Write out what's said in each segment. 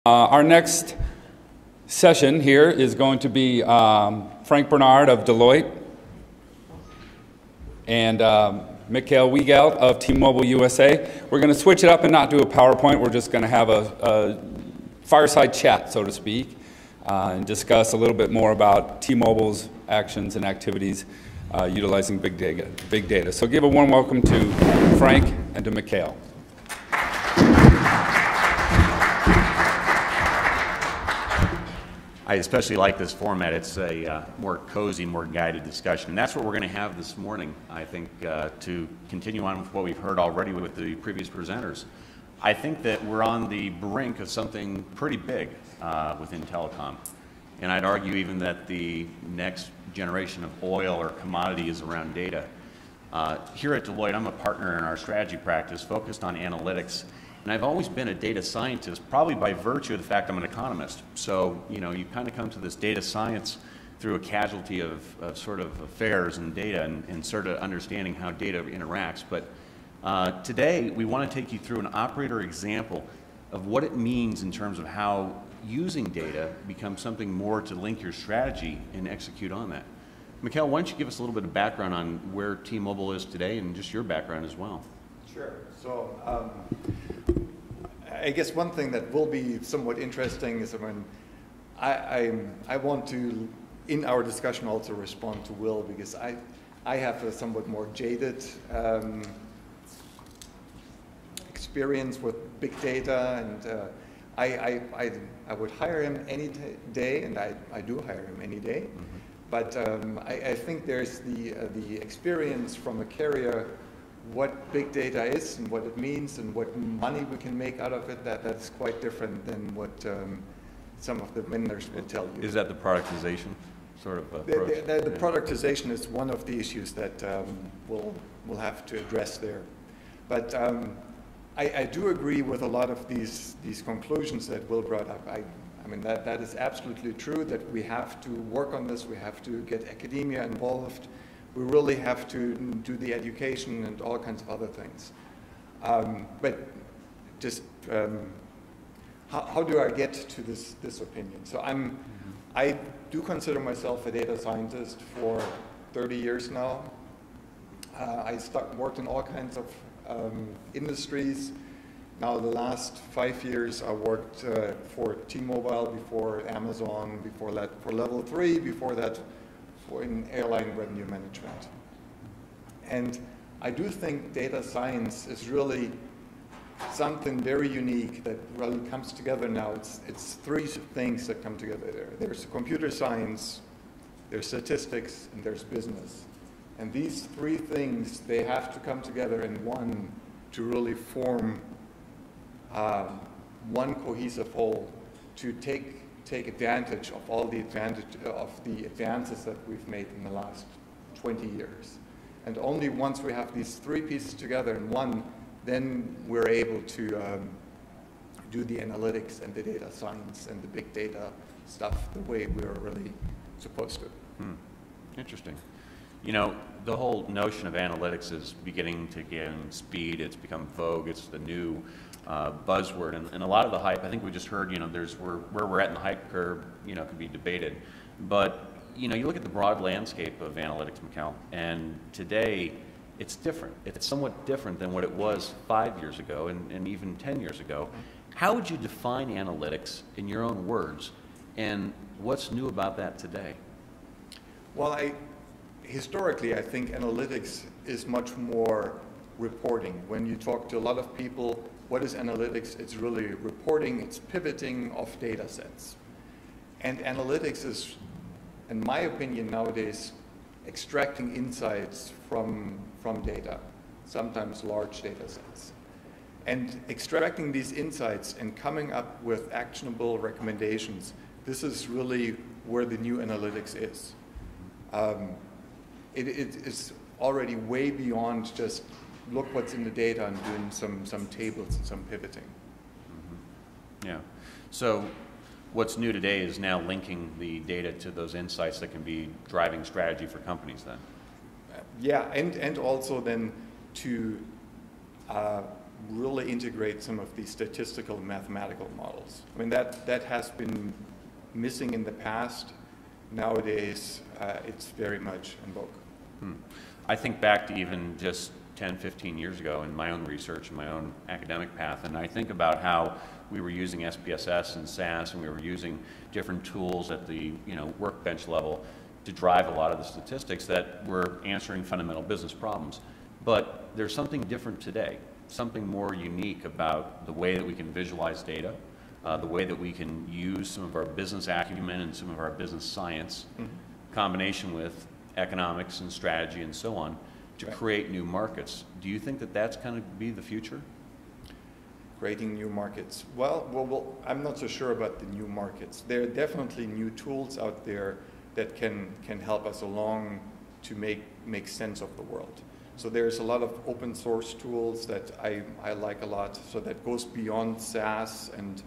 Our next session here is going to be Frank Bernard of Deloitte and Mikhail Wiegelt of T-Mobile USA. We're going to switch it up and not do a PowerPoint. We're just going to have a fireside chat, so to speak, and discuss a little bit more about T-Mobile's actions and activities utilizing big data. So give a warm welcome to Frank and to Mikhail. I especially like this format. It's a more cozy, more guided discussion. And that's what we're going to have this morning, I think, to continue on with what we've heard already with the previous presenters. I think that we're on the brink of something pretty big within telecom. And I'd argue even that the next generation of oil or commodity is around data. Here at Deloitte, I'm a partner in our strategy practice focused on analytics. And I've always been a data scientist, probably by virtue of the fact I'm an economist. So, you know, you kind of come to this data science through a casualty of sort of affairs and data and sort of understanding how data interacts. But today, we want to take you through an operator example of what it means in terms of how using data becomes something more to link your strategy and execute on that. Mikhail, why don't you give us a little bit of background on where T-Mobile is today and just your background as well? Sure. So I guess one thing that will be somewhat interesting is when I want to, in our discussion, also respond to Will, because I have a somewhat more jaded experience with big data, and I would hire him any day, and I do hire him any day. Mm-hmm. But I think there's the experience from a carrier, what big data is and what it means and what money we can make out of it, that's quite different than what some of the vendors will tell you. Is that the productization sort of approach? The productization is one of the issues that we'll have to address there. But I do agree with a lot of these conclusions that Will brought up. I mean, that is absolutely true, that we have to work on this, we have to get academia involved. We really have to do the education and all kinds of other things. But just how do I get to this opinion? So I do consider myself a data scientist for 30 years now. I worked in all kinds of industries. Now the last 5 years I worked for T-Mobile, before Amazon, before that for Level 3, before that in airline revenue management. And I do think data science is really something very unique that really comes together now. It's three things that come together there. There's computer science, there's statistics, and there's business. And these three things, they have to come together in one to really form one cohesive whole to take advantage of all the advances that we've made in the last 20 years. And only once we have these three pieces together in one, then we're able to do the analytics and the data science and the big data stuff the way we're really supposed to. Interesting. You know, the whole notion of analytics is beginning to gain speed. It's become vogue. It's the new buzzword, and a lot of the hype, I think we just heard, you know, where we're at in the hype curve, you know, can be debated. But, you know, you look at the broad landscape of analytics, Mikhail, and today it's different. It's somewhat different than what it was 5 years ago and even 10 years ago. How would you define analytics in your own words, and what's new about that today? Well, historically, I think analytics is much more reporting. When you talk to a lot of people, what is analytics? It's really reporting, it's pivoting of data sets. And analytics is, in my opinion nowadays, extracting insights from data, sometimes large data sets. And extracting these insights and coming up with actionable recommendations, this is really where the new analytics is. It is already way beyond just look what's in the data and doing some tables and some pivoting. Mm-hmm. Yeah. So what's new today is now linking the data to those insights that can be driving strategy for companies then. Yeah, and also then to really integrate some of these statistical and mathematical models. I mean, that has been missing in the past. Nowadays, it's very much in vogue. I think back to even just 10, 15 years ago in my own research and my own academic path, and I think about how we were using SPSS and SAS, and we were using different tools at the workbench level to drive a lot of the statistics that were answering fundamental business problems. But there's something different today, something more unique about the way that we can visualize data, the way that we can use some of our business acumen and some of our business science, combination with economics and strategy and so on, to create new markets. Do you think that that's going to be the future? Creating new markets. Well, I'm not so sure about the new markets. There are definitely new tools out there that can help us along to make sense of the world. So there's a lot of open source tools that I like a lot. So that goes beyond SAS and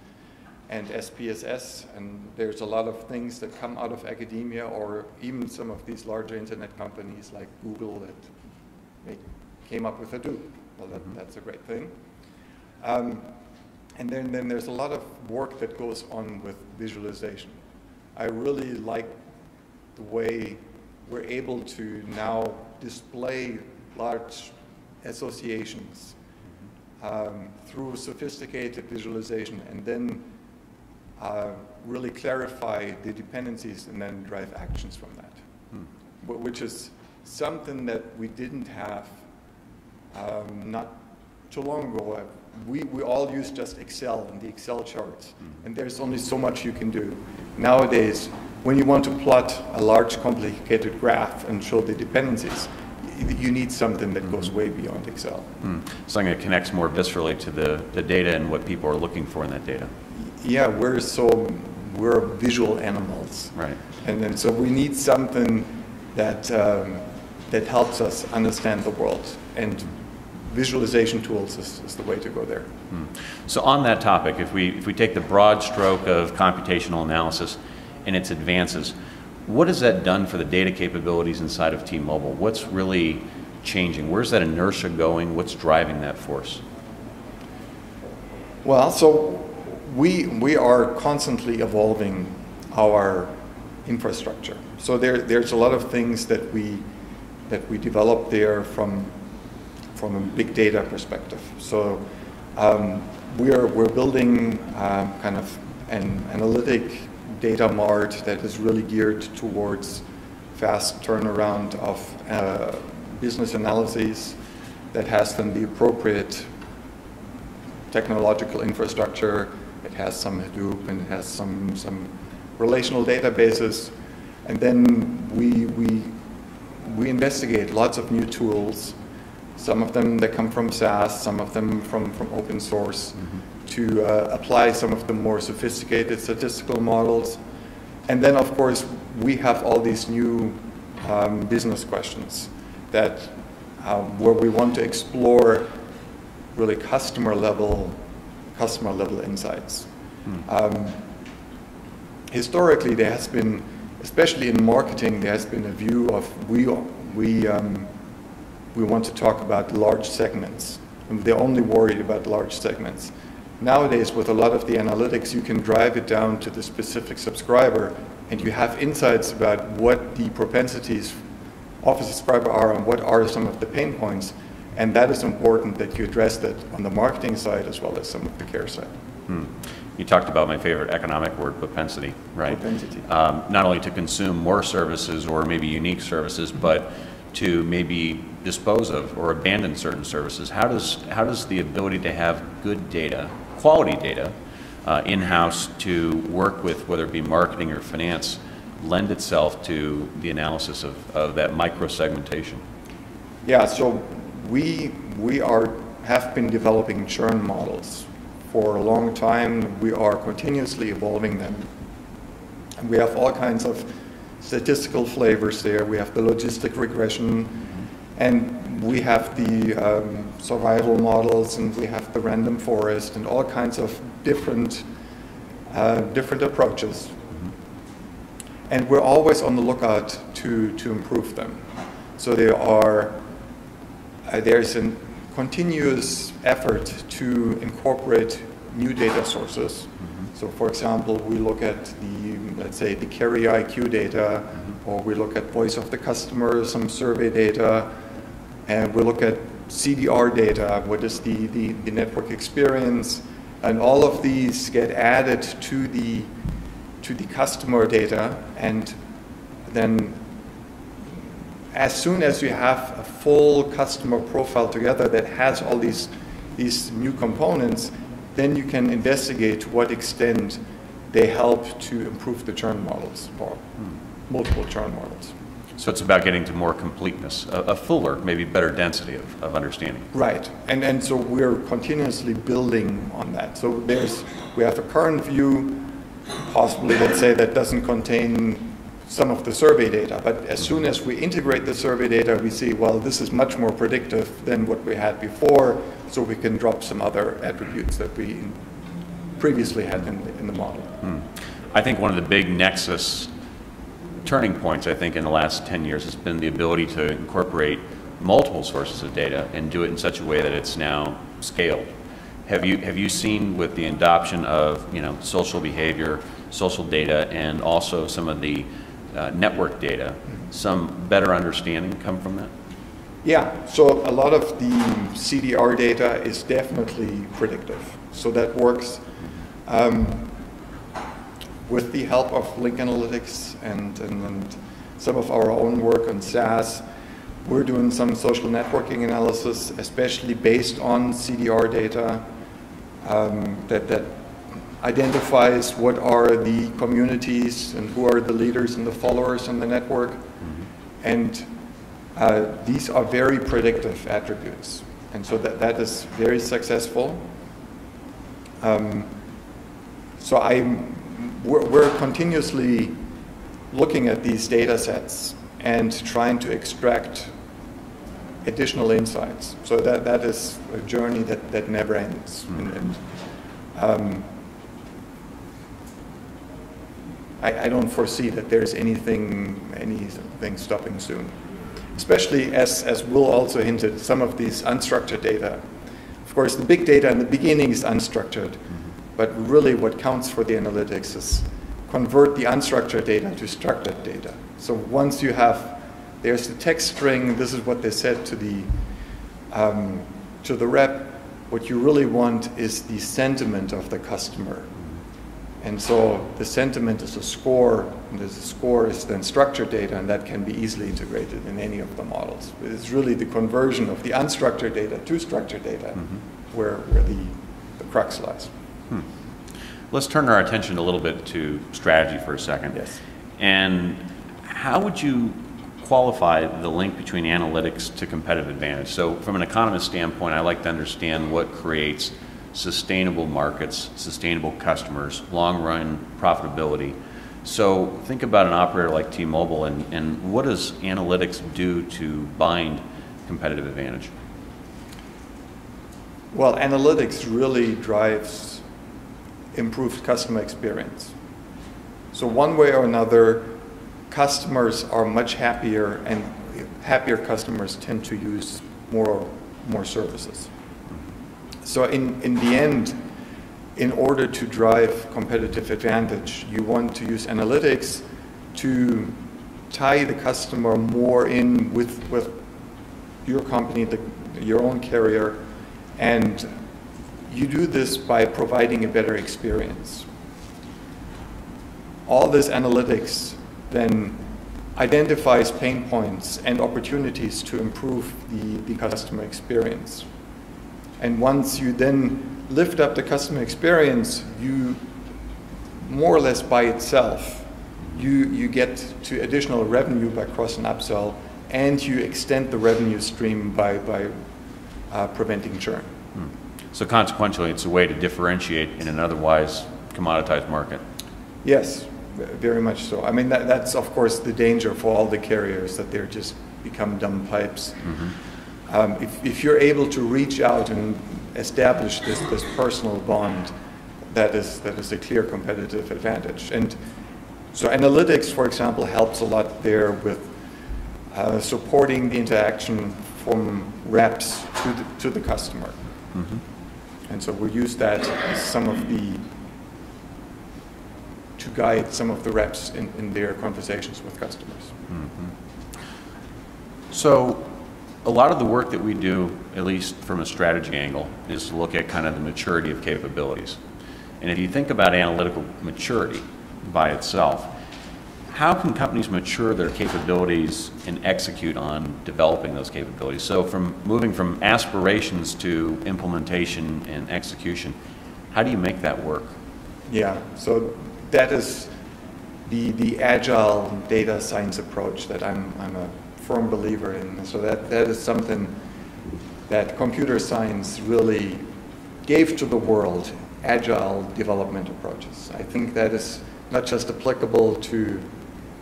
SPSS, and there's a lot of things that come out of academia or even some of these larger internet companies like Google that came up with Hadoop. Well, that's a great thing. And then there's a lot of work that goes on with visualization. I really like the way we're able to now display large associations through sophisticated visualization and then really clarify the dependencies and then drive actions from that, which is something that we didn't have not too long ago. We all use just Excel and the Excel charts, and there's only so much you can do. Nowadays, when you want to plot a large complicated graph and show the dependencies, you need something that goes way beyond Excel. Something that connects more viscerally to the data and what people are looking for in that data. Yeah, we're visual animals. Right. And so we need something that helps us understand the world. And visualization tools is the way to go there. So on that topic, if we take the broad stroke of computational analysis and its advances, what has that done for the data capabilities inside of T-Mobile? What's really changing? Where's that inertia going? What's driving that force? Well, so we are constantly evolving our infrastructure. So there's a lot of things that we develop there from a big data perspective. So we're building kind of an analytic data mart that is really geared towards fast turnaround of business analyses that has then the appropriate technological infrastructure. It has some Hadoop and it has some relational databases. And then we investigate lots of new tools, some of them that come from SAS, some of them from open source, to apply some of the more sophisticated statistical models. And then, of course, we have all these new business questions that where we want to explore really customer level insights. Historically, there has been, especially in marketing, there has been a view of we want to talk about large segments. And they're only worried about large segments. Nowadays, with a lot of the analytics, you can drive it down to the specific subscriber, and you have insights about what the propensities of a subscriber are and what are some of the pain points. And that is important that you address that on the marketing side as well as some of the care side. You talked about my favorite economic word, propensity, right? Propensity. Not only to consume more services or maybe unique services, but to maybe dispose of or abandon certain services. How does the ability to have good data, quality data, in-house to work with, whether it be marketing or finance, lend itself to the analysis of that micro-segmentation? Yeah, so we have been developing churn models for a long time. We are continuously evolving them. And we have all kinds of statistical flavors there. We have the logistic regression, and we have the survival models, and we have the random forest, and all kinds of different approaches. And we're always on the lookout to improve them. So there's continuous effort to incorporate new data sources. So for example, we look at the, let's say, the carrier IQ data, or we look at voice of the customer, some survey data, and we look at CDR data, what is the network experience, and all of these get added to the customer data, and then as soon as you have a full customer profile together that has all these new components, then you can investigate to what extent they help to improve the churn models or multiple churn models. So it's about getting to more completeness, a fuller, maybe better density of understanding. Right, and so we're continuously building on that. So we have a current view, possibly, let's say, that doesn't contain some of the survey data, but as soon as we integrate the survey data, we see, well, this is much more predictive than what we had before, so we can drop some other attributes that we previously had in the model. I think one of the big nexus turning points, I think, in the last 10 years has been the ability to incorporate multiple sources of data and do it in such a way that it's now scaled. Have you seen with the adoption of social behavior, social data, and also some of the network data, some better understanding come from that? Yeah, so a lot of the CDR data is definitely predictive. So that works with the help of link analytics and some of our own work on SaaS. We're doing some social networking analysis, especially based on CDR data that identifies what are the communities and who are the leaders and the followers in the network. And these are very predictive attributes. And so that is very successful. We're continuously looking at these data sets and trying to extract additional insights. So that is a journey that never ends. I don't foresee that there's anything stopping soon. Especially as Will also hinted, some of these unstructured data. Of course, the big data in the beginning is unstructured, but really what counts for the analytics is convert the unstructured data to structured data. So once you have, there's the text string, this is what they said to the rep, what you really want is the sentiment of the customer. And so the sentiment is a score, and the score is then structured data, and that can be easily integrated in any of the models. It's really the conversion of the unstructured data to structured data where the crux lies. Let's turn our attention a little bit to strategy for a second. Yes. And how would you qualify the link between analytics to competitive advantage? So from an economist standpoint, I like to understand what creates sustainable markets, sustainable customers, long-run profitability. So think about an operator like T-Mobile, and what does analytics do to bind competitive advantage? Well, analytics really drives improved customer experience. So one way or another, customers are much happier, and happier customers tend to use more services. So in the end, in order to drive competitive advantage, you want to use analytics to tie the customer more in with your company, your own carrier, and you do this by providing a better experience. All this analytics then identifies pain points and opportunities to improve the customer experience. And once you then lift up the customer experience, you more or less by itself, you get to additional revenue by cross and upsell, and you extend the revenue stream by preventing churn. So consequentially, it's a way to differentiate in an otherwise commoditized market. Yes, very much so. I mean, that's of course the danger for all the carriers, that they're just become dumb pipes. If you're able to reach out and establish this personal bond, that is a clear competitive advantage. And so analytics, for example, helps a lot there with supporting the interaction from reps to the customer. And so we'll use that as to guide some of the reps in their conversations with customers. So a lot of the work that we do, at least from a strategy angle, is to look at kind of the maturity of capabilities. And if you think about analytical maturity by itself, how can companies mature their capabilities and execute on developing those capabilities? So from moving from aspirations to implementation and execution, how do you make that work? Yeah, so that is the agile data science approach that I'm a firm believer in. So that is something that computer science really gave to the world, agile development approaches. I think that is not just applicable to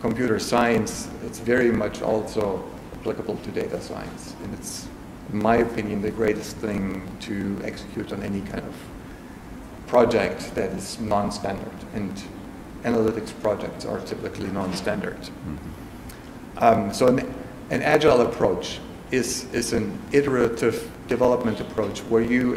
computer science, it's very much also applicable to data science. And it's, in my opinion, the greatest thing to execute on any kind of project that is non-standard. And analytics projects are typically non-standard. So an agile approach is an iterative development approach where you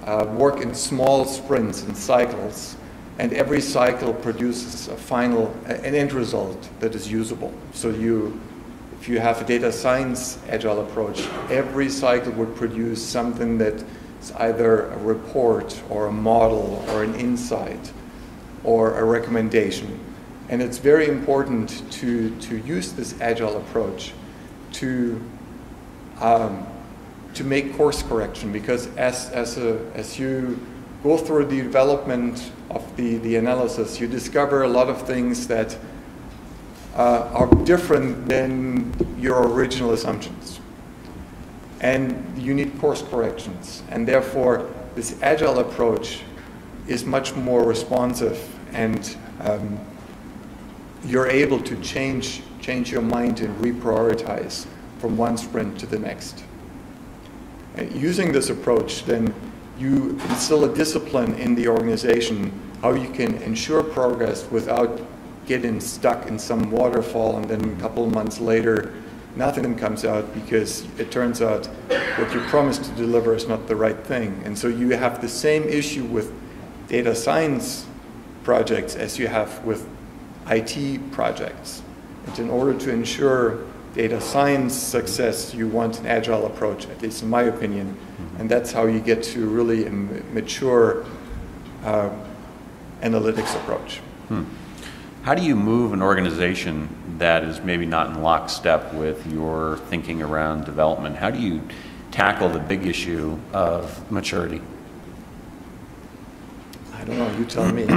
work in small sprints and cycles, and every cycle produces an end result that is usable. So if you have a data science agile approach, every cycle would produce something that is either a report or a model or an insight or a recommendation. And it's very important to use this agile approach to make course correction, because as you go through the development of the analysis, you discover a lot of things that are different than your original assumptions. And you need course corrections. And therefore, this agile approach is much more responsive, and you're able to change your mind and reprioritize from one sprint to the next. And using this approach, then you instill a discipline in the organization, how you can ensure progress without getting stuck in some waterfall, and then a couple of months later, nothing comes out because it turns out what you promised to deliver is not the right thing. And so you have the same issue with data science projects as you have with IT projects. And in order to ensure data science success, you want an agile approach, at least in my opinion. And that's how you get to really a mature analytics approach. How do you move an organization that is maybe not in lockstep with your thinking around development? How do you tackle the big issue of maturity? I don't know, you tell me.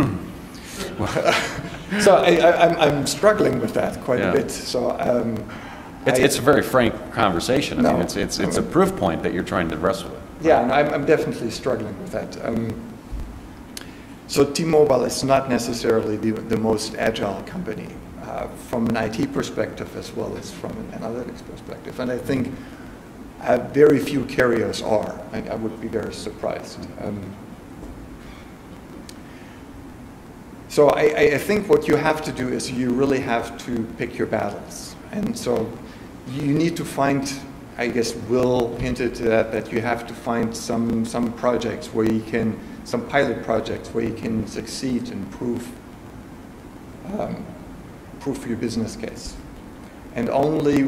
So I'm struggling with that quite a bit. So it's a very frank conversation. I mean, it's a proof point that you're trying to wrestle with. Yeah, and I'm definitely struggling with that. So T-Mobile is not necessarily the most agile company from an IT perspective as well as from an analytics perspective. And I think very few carriers are. I would be very surprised. So I think what you have to do is you really have to pick your battles. And so you need to find, I guess Will hinted to that you have to find some projects where you can, some pilot projects where you can succeed and prove your business case. And only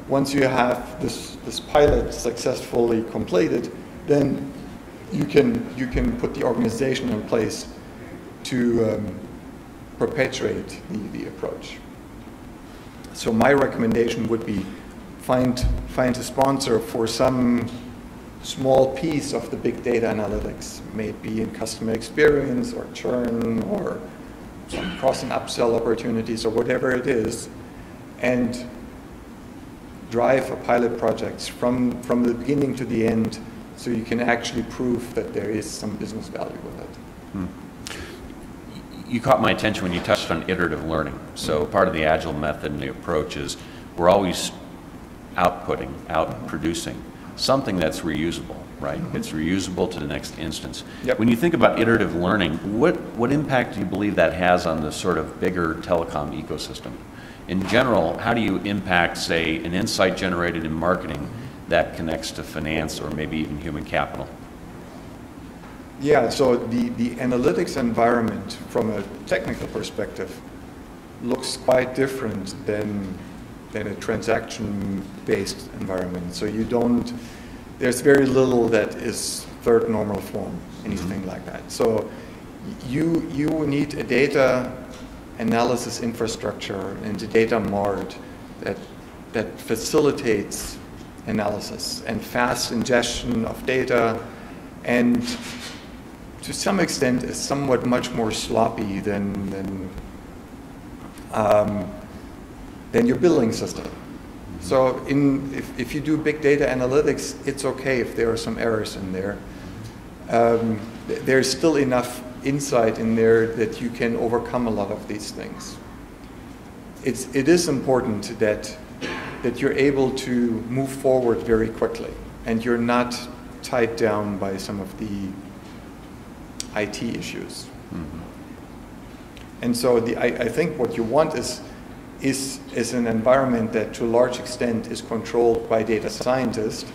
once you have this pilot successfully completed, then you can put the organization in place to perpetuate the approach. So my recommendation would be find a sponsor for some small piece of the big data analytics, maybe in customer experience or churn or some cross and upsell opportunities or whatever it is, and drive a pilot project from the beginning to the end so you can actually prove that there is some business value with it. You caught my attention when you touched on iterative learning. So part of the agile method and the approach is we're always producing something that's reusable, right? It's reusable to the next instance. Yep. When you think about iterative learning, what impact do you believe that has on the sort of bigger telecom ecosystem? in general, how do you impact, say, an insight generated in marketing that connects to finance or maybe even human capital? Yeah, so the analytics environment from a technical perspective looks quite different than a transaction-based environment. So there's very little that is third normal form, anything like that. So you need a data analysis infrastructure and a data mart that facilitates analysis and fast ingestion of data, and to some extent is somewhat much more sloppy than your billing system. So if you do big data analytics, it's okay if there are some errors in there. There's still enough insight in there that you can overcome a lot of these things. It is important that you're able to move forward very quickly and you're not tied down by some of the IT issues. Mm-hmm. And so I think what you want is an environment that to a large extent is controlled by data scientists,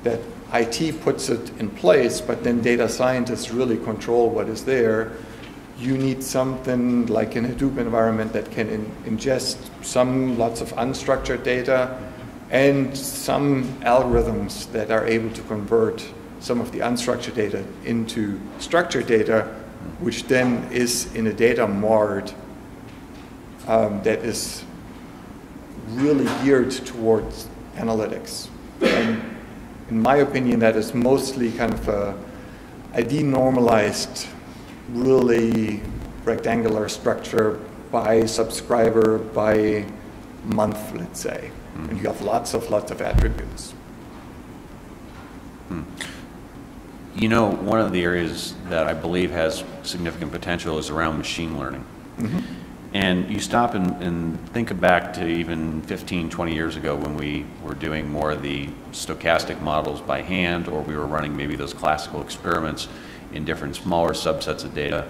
that IT puts it in place, but then data scientists really control what is there. You need something like in a Hadoop environment that can ingest lots of unstructured data and some algorithms that are able to convert some of the unstructured data into structured data, which then is in a data mart that is really geared towards analytics. And in my opinion, that is mostly kind of a denormalized, really rectangular structure by subscriber, by month, let's say. Mm-hmm. And you have lots of attributes. Hmm. You know, one of the areas that I believe has significant potential is around machine learning. Mm-hmm. And you stop and think back to even 15, 20 years ago when we were doing more of the stochastic models by hand, or we were running maybe those classical experiments in different smaller subsets of data.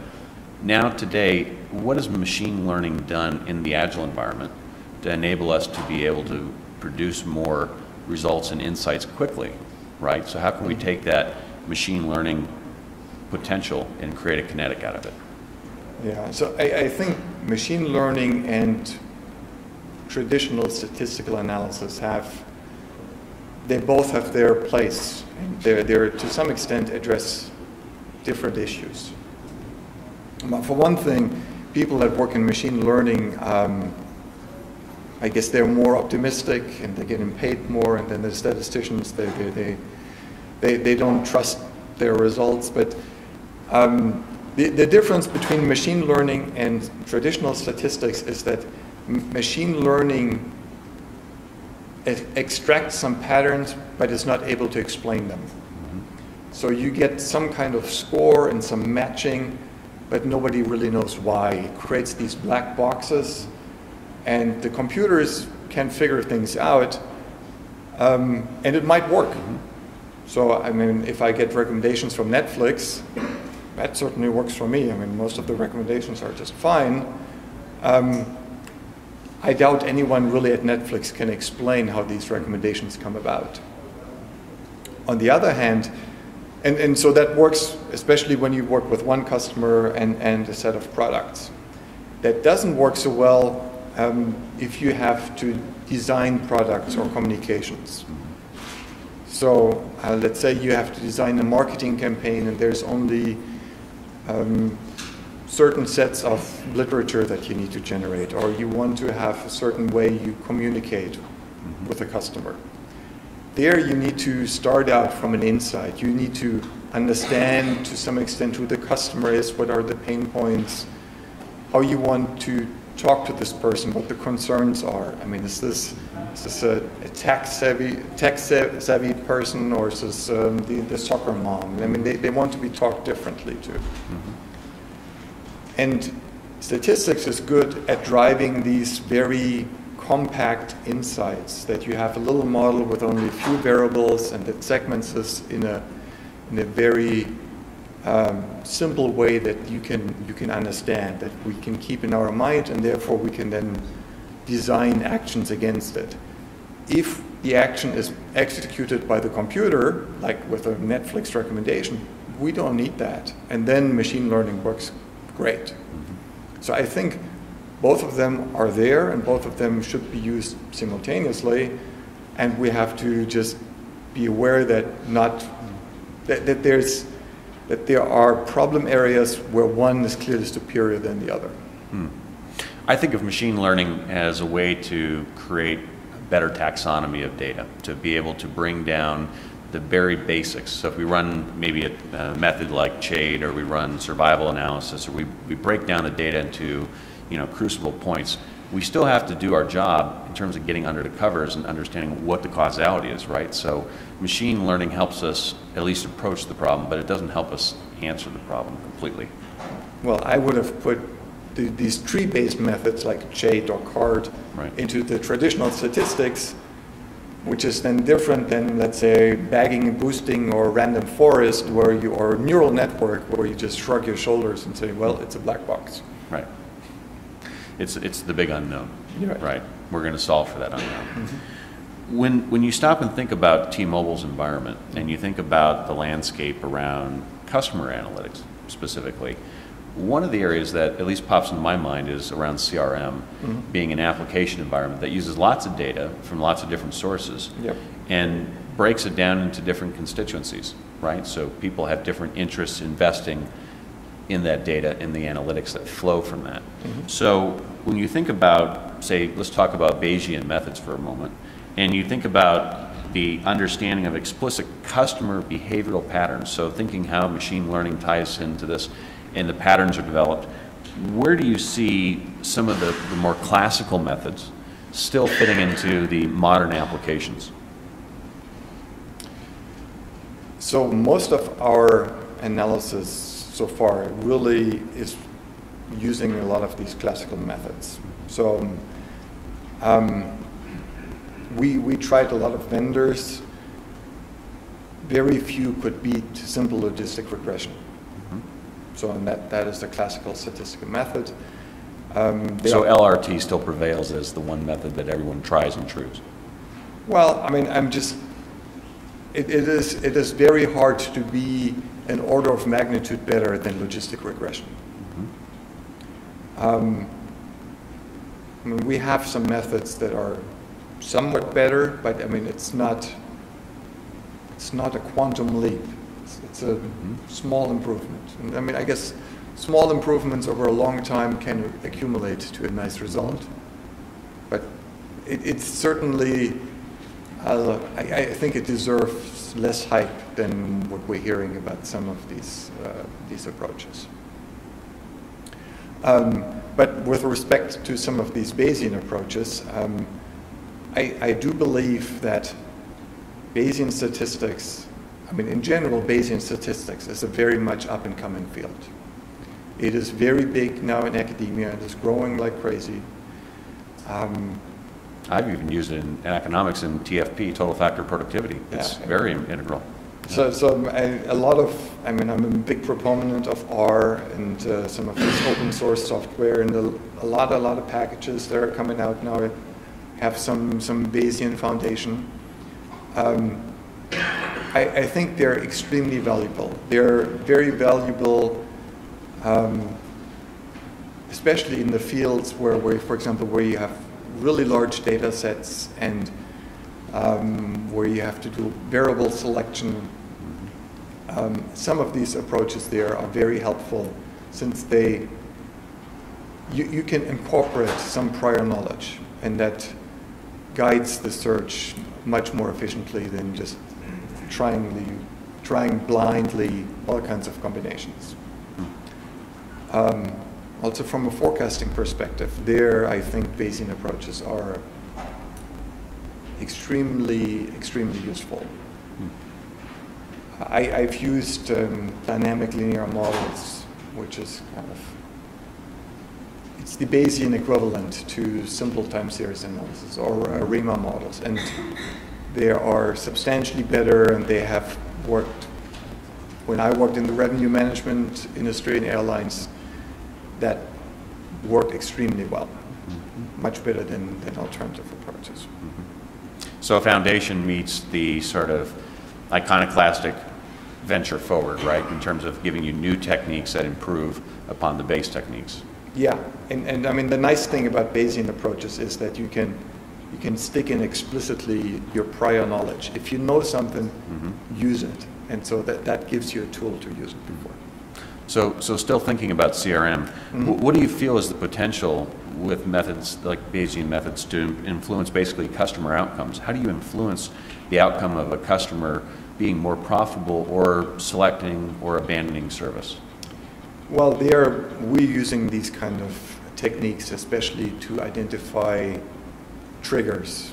Now today, what has machine learning done in the agile environment to enable us to be able to produce more results and insights quickly, right? So how can we take that machine learning potential and create a kinetic out of it? Yeah, so I think machine learning and traditional statistical analysis they both have their place. And they're to some extent address different issues. But for one thing, people that work in machine learning, I guess they're more optimistic and they're getting paid more, and then the statisticians, they don't trust their results. But the difference between machine learning and traditional statistics is that machine learning extracts some patterns, but is not able to explain them. Mm-hmm. So you get some kind of score and some matching, but nobody really knows why. It creates these black boxes, and the computers can figure things out, and it might work. Mm-hmm. So, I mean, if I get recommendations from Netflix, that certainly works for me. I mean, most of the recommendations are just fine. I doubt anyone really at Netflix can explain how these recommendations come about. On the other hand, and so that works especially when you work with one customer and a set of products. That doesn't work so well if you have to design products or communications. So let's say you have to design a marketing campaign and there's only certain sets of literature that you need to generate, or you want to have a certain way you communicate with a customer. There you need to start out from an insight. You need to understand to some extent who the customer is, what are the pain points, how you want to talk to this person, what the concerns are. I mean, is this a tech-savvy person, or is this the soccer mom? I mean, they want to be talked differently to. Mm-hmm. And statistics is good at driving these very compact insights, that you have a little model with only a few variables and that segments this in a very simple way that you can understand, that we can keep in our mind, and therefore we can then design actions against it. If the action is executed by the computer, like with a Netflix recommendation, we don't need that. And then machine learning works great. So I think both of them are there, and both of them should be used simultaneously. And we have to just be aware that that there are problem areas where one is clearly superior than the other. I think of machine learning as a way to create better taxonomy of data, to be able to bring down the very basics. So if we run maybe a method like CHAID, or we run survival analysis, or we break down the data into crucible points, we still have to do our job in terms of getting under the covers and understanding what the causality is, right? So machine learning helps us at least approach the problem, but it doesn't help us answer the problem completely. Well, I would have put these tree-based methods like CHAID or CARD into the traditional statistics, which is then different than, let's say, bagging and boosting or random forest, or neural network, where you just shrug your shoulders and say, well, it's a black box. Right. It's the big unknown, right? We're going to solve for that unknown. When you stop and think about T-Mobile's environment, and you think about the landscape around customer analytics specifically, one of the areas that at least pops into my mind is around CRM, being an application environment that uses lots of data from lots of different sources, and breaks it down into different constituencies, right? So people have different interests investing in that data, in the analytics that flow from that. So when you think about, say, let's talk about Bayesian methods for a moment, and you think about the understanding of explicit customer behavioral patterns, so thinking how machine learning ties into this, and the patterns are developed, where do you see some of the more classical methods still fitting into the modern applications? So most of our analysis so far really is using a lot of these classical methods. So we tried a lot of vendors. Very few could beat simple logistic regression. So and that is the classical statistical method. So LRT still prevails as the one method that everyone tries and trues. Well, I mean, it is very hard to be an order of magnitude better than logistic regression. I mean, we have some methods that are somewhat better, but I mean, it's not a quantum leap. It's a small improvement. And I mean, I guess small improvements over a long time can accumulate to a nice result. But it's certainly, I think it deserves less hype than what we're hearing about some of these approaches. But with respect to some of these Bayesian approaches, I do believe that Bayesian statistics, I mean, in general, Bayesian statistics is a very much up-and-coming field. It is very big now in academia. It is growing like crazy. I've even used it in economics and TFP, total factor productivity. It's very integral. So a lot of, I mean, I'm a big proponent of R and some of this open source software, and a lot of packages that are coming out now have some Bayesian foundation. I think they're extremely valuable. They're very valuable, especially in the fields where, for example, where you have really large data sets and where you have to do variable selection. Some of these approaches there are very helpful, since you can incorporate some prior knowledge, and that guides the search much more efficiently than just trying blindly all kinds of combinations. Also from a forecasting perspective, there I think Bayesian approaches are extremely useful. I've used dynamic linear models, which is kind of, it's the Bayesian equivalent to simple time series analysis, or REMA models, and they are substantially better, and they have worked. When I worked in the revenue management industry in airlines, that worked extremely well. much better than alternative approaches. So a foundation meets the sort of iconoclastic venture forward, right, in terms of giving you new techniques that improve upon the base techniques. Yeah, and I mean the nice thing about Bayesian approaches is that you can stick in explicitly your prior knowledge. If you know something, use it, and so that gives you a tool to use it before. So still thinking about CRM, what do you feel is the potential with methods like Bayesian methods to influence basically customer outcomes? How do you influence the outcome of a customer being more profitable or selecting or abandoning service? Well, we're using these kind of techniques especially to identify triggers.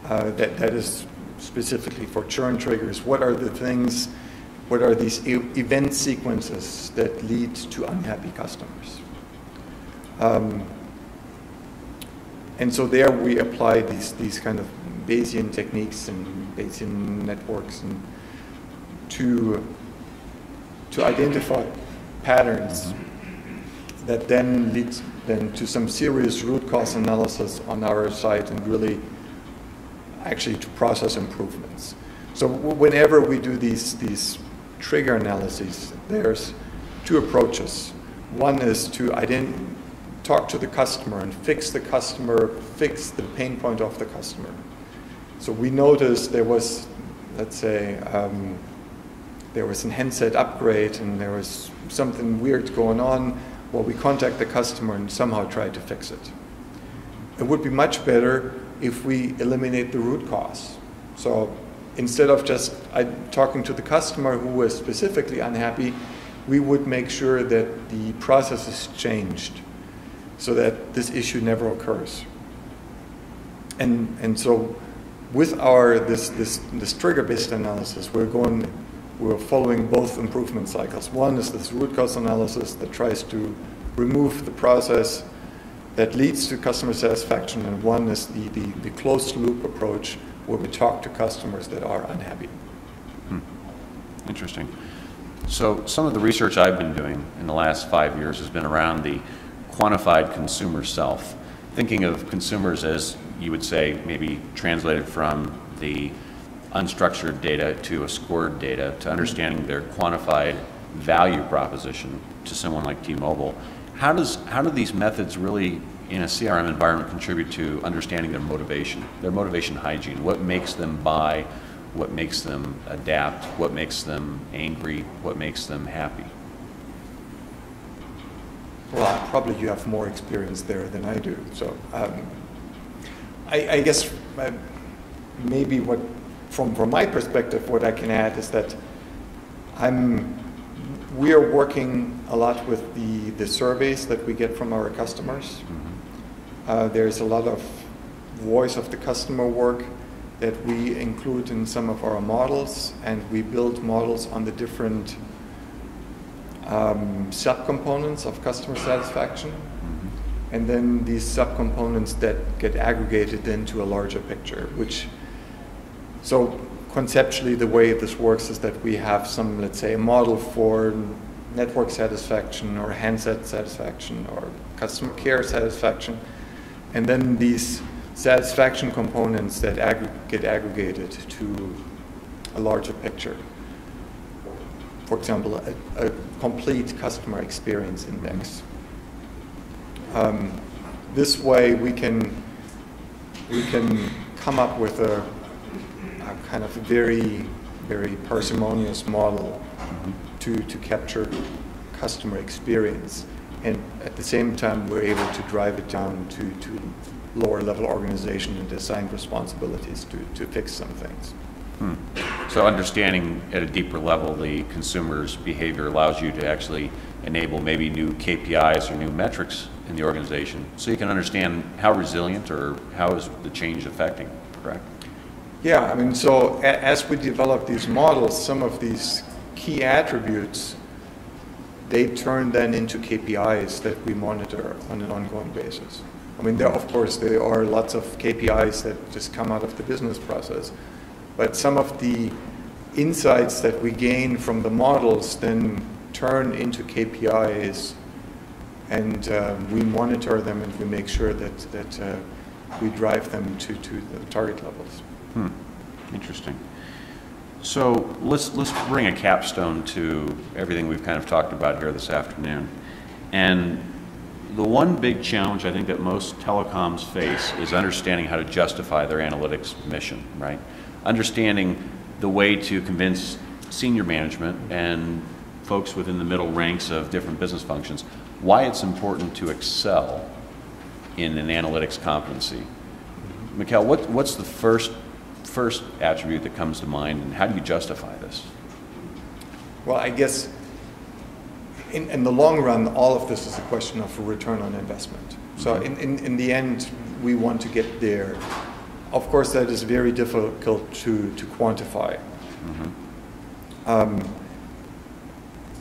That is specifically for churn triggers. What are the things, what are these event sequences that lead to unhappy customers? And so there we apply these kind of Bayesian techniques and Bayesian networks and to identify patterns that then lead to some serious root cause analysis on our side and really actually to process improvements. So whenever we do these trigger analyses, there's two approaches. One is to talk to the customer and fix the pain point of the customer. So we noticed there was, let's say, there was an handset upgrade and there was something weird going on. Well, we contact the customer and somehow try to fix it. It would be much better if we eliminate the root cause. So instead of just talking to the customer who was specifically unhappy, we would make sure that the process is changed so that this issue never occurs. And so with this trigger-based analysis, we're following both improvement cycles. One is this root cause analysis that tries to remove the process that leads to customer satisfaction, and one is the closed loop approach where we talk to customers that are unhappy. Interesting. So some of the research I've been doing in the last 5 years has been around the quantified consumer self, thinking of consumers as, you would say, maybe translated from the unstructured data to a scored data to understanding their quantified value proposition to someone like T-Mobile. How do these methods really in a CRM environment contribute to understanding their motivation hygiene? What makes them buy? What makes them adapt? What makes them angry? What makes them happy? Well, probably you have more experience there than I do. So I guess maybe from my perspective, what I can add is that we are working a lot with the surveys that we get from our customers. There's a lot of voice of the customer work that we include in some of our models, and we build models on the different subcomponents of customer satisfaction. And then these subcomponents that get aggregated into a larger picture, so conceptually the way this works is that we have some, let's say, a model for network satisfaction or handset satisfaction or customer care satisfaction, and then these satisfaction components that get aggregated to a larger picture. For example, a complete customer experience index. This way we can come up with a kind of a very, very parsimonious model to capture customer experience. And at the same time, we're able to drive it down to lower level organization and assign responsibilities to fix some things. So understanding at a deeper level the consumer's behavior allows you to actually enable maybe new KPIs or new metrics in the organization so you can understand how resilient or how is the change affecting, correct? Yeah, I mean, so as we develop these models, some of these key attributes, they turn then into KPIs that we monitor on an ongoing basis. I mean, of course, there are lots of KPIs that just come out of the business process, but some of the insights that we gain from the models then turn into KPIs and we monitor them and we make sure that we drive them to the target levels. Interesting. So let's bring a capstone to everything we've kind of talked about here this afternoon. And the one big challenge I think that most telecoms face is understanding how to justify their analytics mission, right? Understanding the way to convince senior management and folks within the middle ranks of different business functions why it's important to excel in an analytics competency. Mikhail, what's the first attribute that comes to mind, and how do you justify this? Well, I guess in the long run, all of this is a question of a return on investment. So in the end, we want to get there. Of course, that is very difficult to quantify.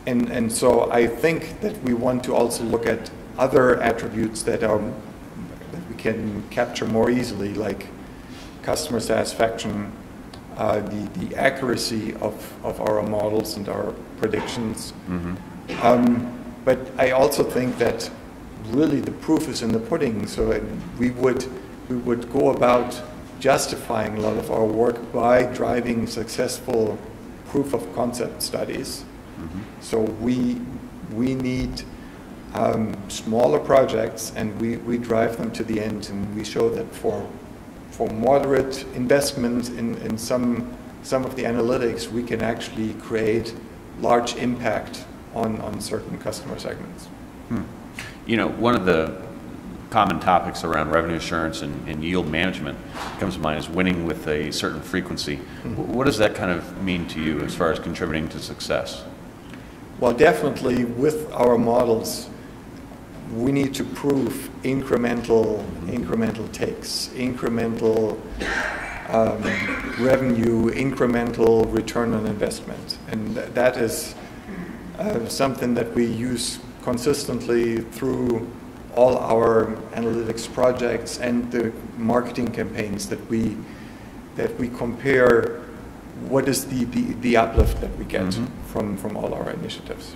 And so I think that we want to also look at other attributes that we can capture more easily, like customer satisfaction, the accuracy of our models and our predictions. But I also think that really the proof is in the pudding. So we would go about justifying a lot of our work by driving successful proof of concept studies. So we need smaller projects, and we drive them to the end, and we show that for moderate investment in some of the analytics, we can actually create large impact on certain customer segments. You know, one of the common topics around revenue assurance and yield management comes to mind is winning with a certain frequency. What does that kind of mean to you as far as contributing to success? Well, definitely with our models, we need to prove incremental takes, incremental revenue, incremental return on investment. And that is something that we use consistently through all our analytics projects and the marketing campaigns that we compare what is the uplift that we get from all our initiatives.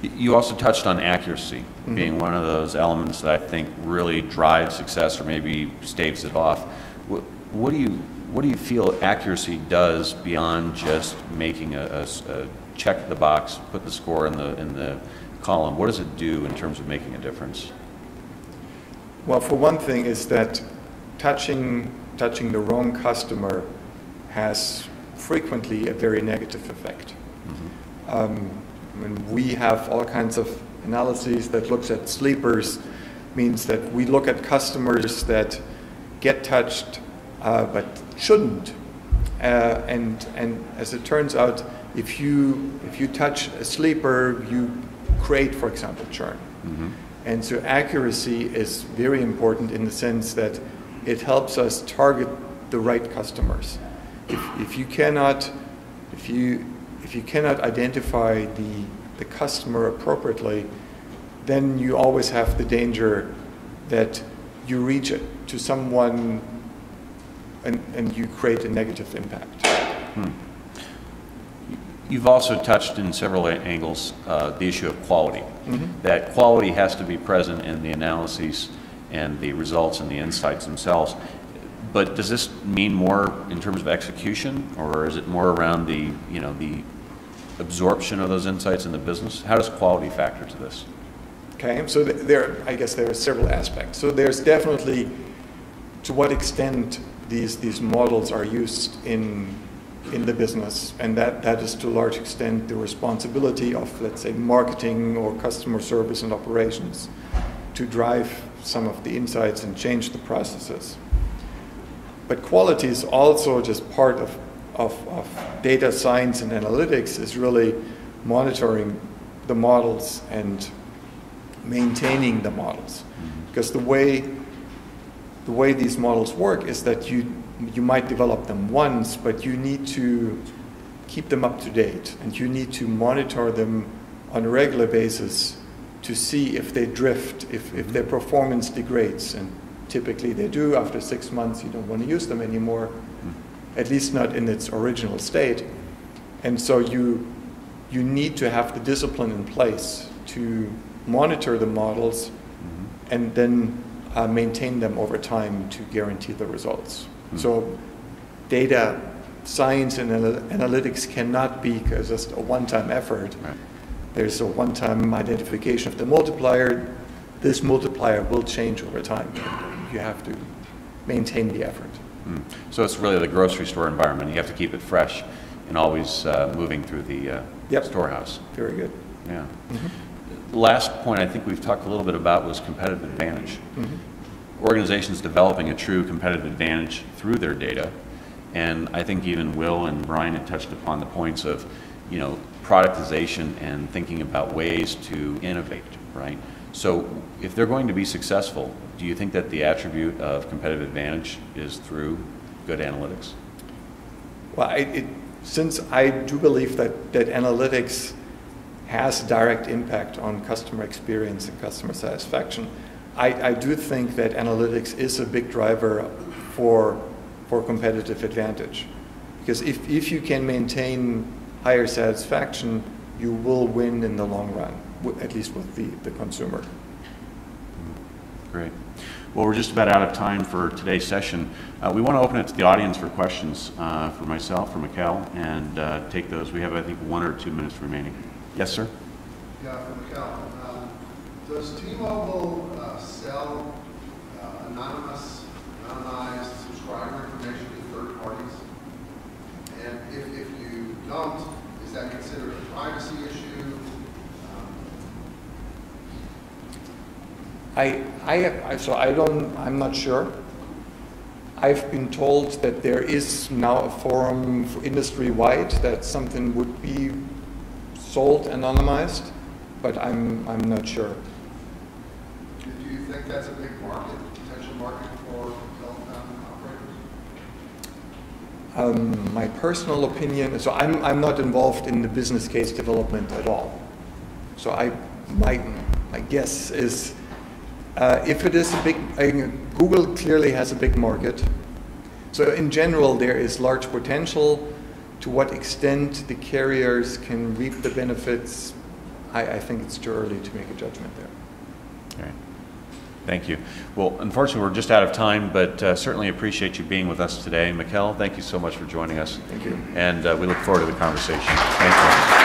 You also touched on accuracy being one of those elements that I think really drives success or maybe staves it off. What do you feel accuracy does beyond just making a check the box, put the score in the column? What does it do in terms of making a difference? Well, for one thing is that touching the wrong customer has frequently a very negative effect. When we have all kinds of analyses that looks at sleepers, means that we look at customers that get touched but shouldn't. And as it turns out, if you touch a sleeper, you create, for example, churn. And so accuracy is very important in the sense that it helps us target the right customers. If you cannot identify the customer appropriately, then you always have the danger that you reach it to someone and you create a negative impact. You've also touched in several angles the issue of quality. That quality has to be present in the analyses and the results and the insights themselves. But does this mean more in terms of execution, or is it more around the absorption of those insights in the business? How does quality factor to this? Okay, so I guess there are several aspects. So there's definitely to what extent these models are used in the business, and that is to a large extent the responsibility of, let's say, marketing or customer service and operations to drive some of the insights and change the processes. But quality is also just part of data science and analytics, is really monitoring the models and maintaining the models. Because the way these models work is that you might develop them once, but you need to keep them up to date, and you need to monitor them on a regular basis to see if they drift, if their performance degrades. And typically they do. After 6 months, you don't want to use them anymore, at least not in its original state. And so you need to have the discipline in place to monitor the models and then maintain them over time to guarantee the results. So data science and analytics cannot be just a one-time effort. Right. There's a one-time identification of the multiplier. This multiplier will change over time. You have to maintain the effort. So it's really the grocery store environment. You have to keep it fresh and always moving through the storehouse. Very good. Yeah. Last point I think we've talked a little bit about was competitive advantage. Organizations developing a true competitive advantage through their data. And I think even Will and Brian had touched upon the points of, you know, productization and thinking about ways to innovate, right? So if they're going to be successful, do you think that the attribute of competitive advantage is through good analytics? Well, since I do believe that analytics has direct impact on customer experience and customer satisfaction, I do think that analytics is a big driver for competitive advantage. Because if you can maintain higher satisfaction, you will win in the long run, at least with the consumer. Great. Well, we're just about out of time for today's session. We want to open it to the audience for questions for myself, for Mikkel, and take those. We have, I think, 1 or 2 minutes remaining. Yes, sir? Yeah, for Mikkel. Does T-Mobile sell anonymized subscriber information to third parties? And if you don't, is that considered a privacy issue? I'm not sure. I've been told that there is now a forum industry-wide that something would be sold anonymized, but I'm not sure. Do you think that's a big market, potential market for telecom operators? My personal opinion, so I'm not involved in the business case development at all. So my guess is if it is a big, Google clearly has a big market. So in general, there is large potential. To what extent the carriers can reap the benefits, I think it's too early to make a judgment there. All right. Thank you. Well, unfortunately, we're just out of time, but certainly appreciate you being with us today. Mikkel, thank you so much for joining us. Thank you. And we look forward to the conversation. Thank you.